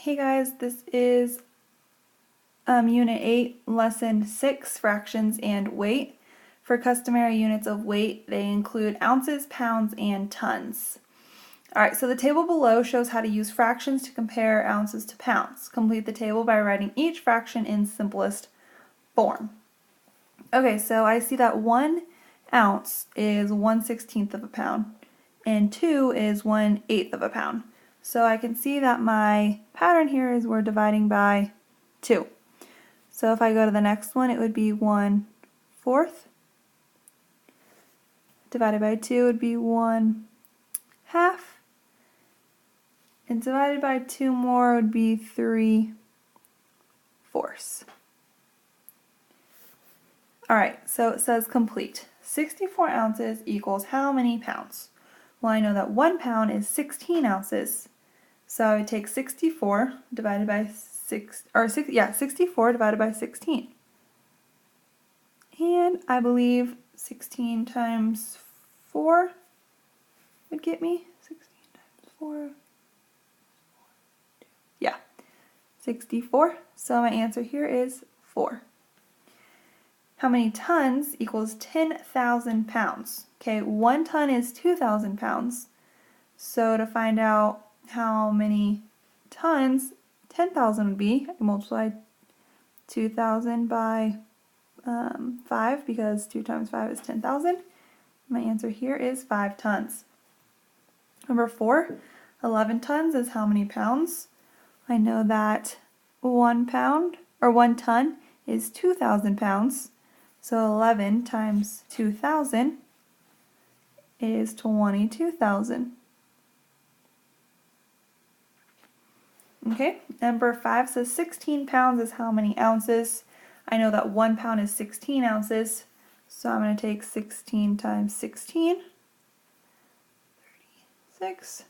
Hey guys, this is Unit 8, Lesson 6, Fractions and Weight. For customary units of weight, they include ounces, pounds, and tons. Alright, so the table below shows how to use fractions to compare ounces to pounds. Complete the table by writing each fraction in simplest form. Okay, so I see that 1 ounce is 1/16 of a pound, and 2 is 1/8 of a pound. So I can see that my pattern here is we're dividing by 2. So if I go to the next one, it would be 1/4. Divided by 2 would be 1/2. And divided by 2 more would be 3/4. Alright, so it says complete. 64 ounces equals how many pounds? Well, I know that 1 pound is 16 ounces. So I would take 64 divided by 64 divided by 16. And I believe 16 times 4 would get me 16 times 4. Yeah, 64. So my answer here is 4. How many tons equals 10,000 pounds? Okay, 1 ton is 2,000 pounds. So to find out how many tons 10,000 would be, I multiply 2,000 by 5 because 2 times 5 is 10,000. My answer here is 5 tons. Number 4, 11 tons is how many pounds? I know that 1 ton is 2,000 pounds. So 11 times 2,000 is 22,000. Okay, number 5 says 16 pounds is how many ounces? I know that 1 pound is 16 ounces, so I'm going to take 16 times 16, 36,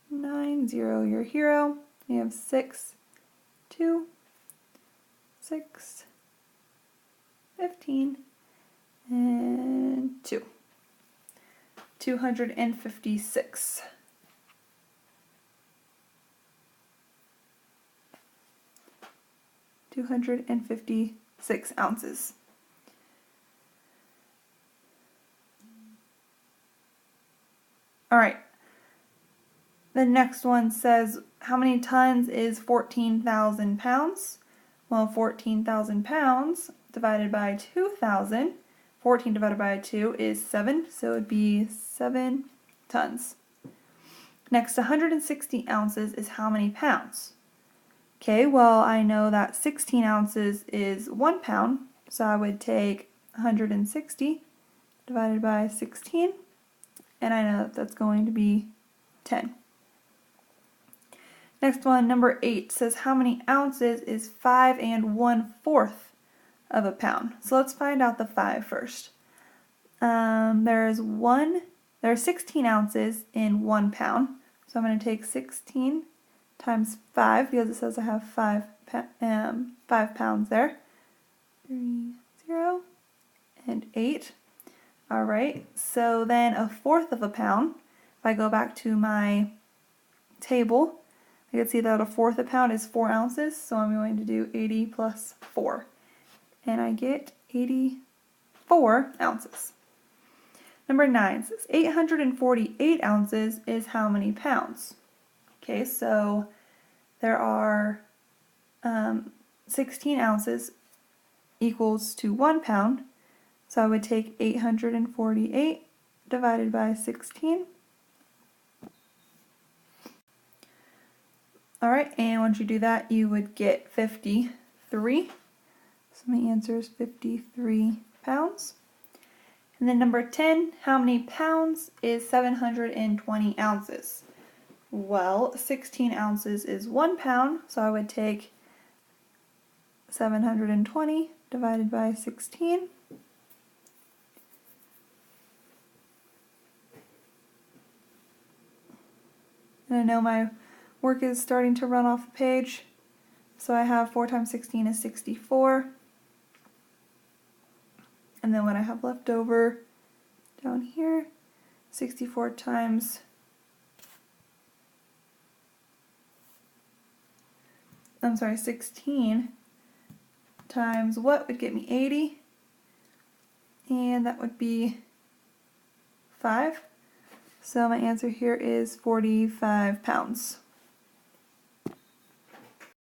9, 0, your hero. We have 6, 2, 6, 15, and 2. 256. $256 ounces. Alright, the next one says how many tons is 14,000 pounds? Well, 14,000 pounds divided by 2,000, 14 divided by 2 is 7, so it would be 7 tons. Next, 160 ounces is how many pounds? Okay, well, I know that 16 ounces is 1 pound, so I would take 160 divided by 16, and I know that that's going to be 10. Next one, number 8, says how many ounces is 5 1/4 of a pound? So let's find out the 5 first. There's 16 ounces in 1 pound, so I'm going to take 16 times 5 because it says I have 5 pounds there. 3, 0, and 8. Alright, so then 1/4 of a pound, if I go back to my table, I can see that 1/4 a pound is 4 ounces, so I'm going to do 80 plus 4. And I get 84 ounces. Number 9 says 848 ounces is how many pounds? Okay, so there are 16 ounces equals to 1 pound. So I would take 848 divided by 16. Alright, and once you do that, you would get 53. So my answer is 53 pounds. And then number 10, how many pounds is 720 ounces? Well, 16 ounces is 1 pound, so I would take 720 divided by 16. And I know my work is starting to run off the page, so I have 4 times 16 is 64. And then what I have left over down here, 64 times 16 times what would get me 80? And that would be 5. So my answer here is 45 pounds.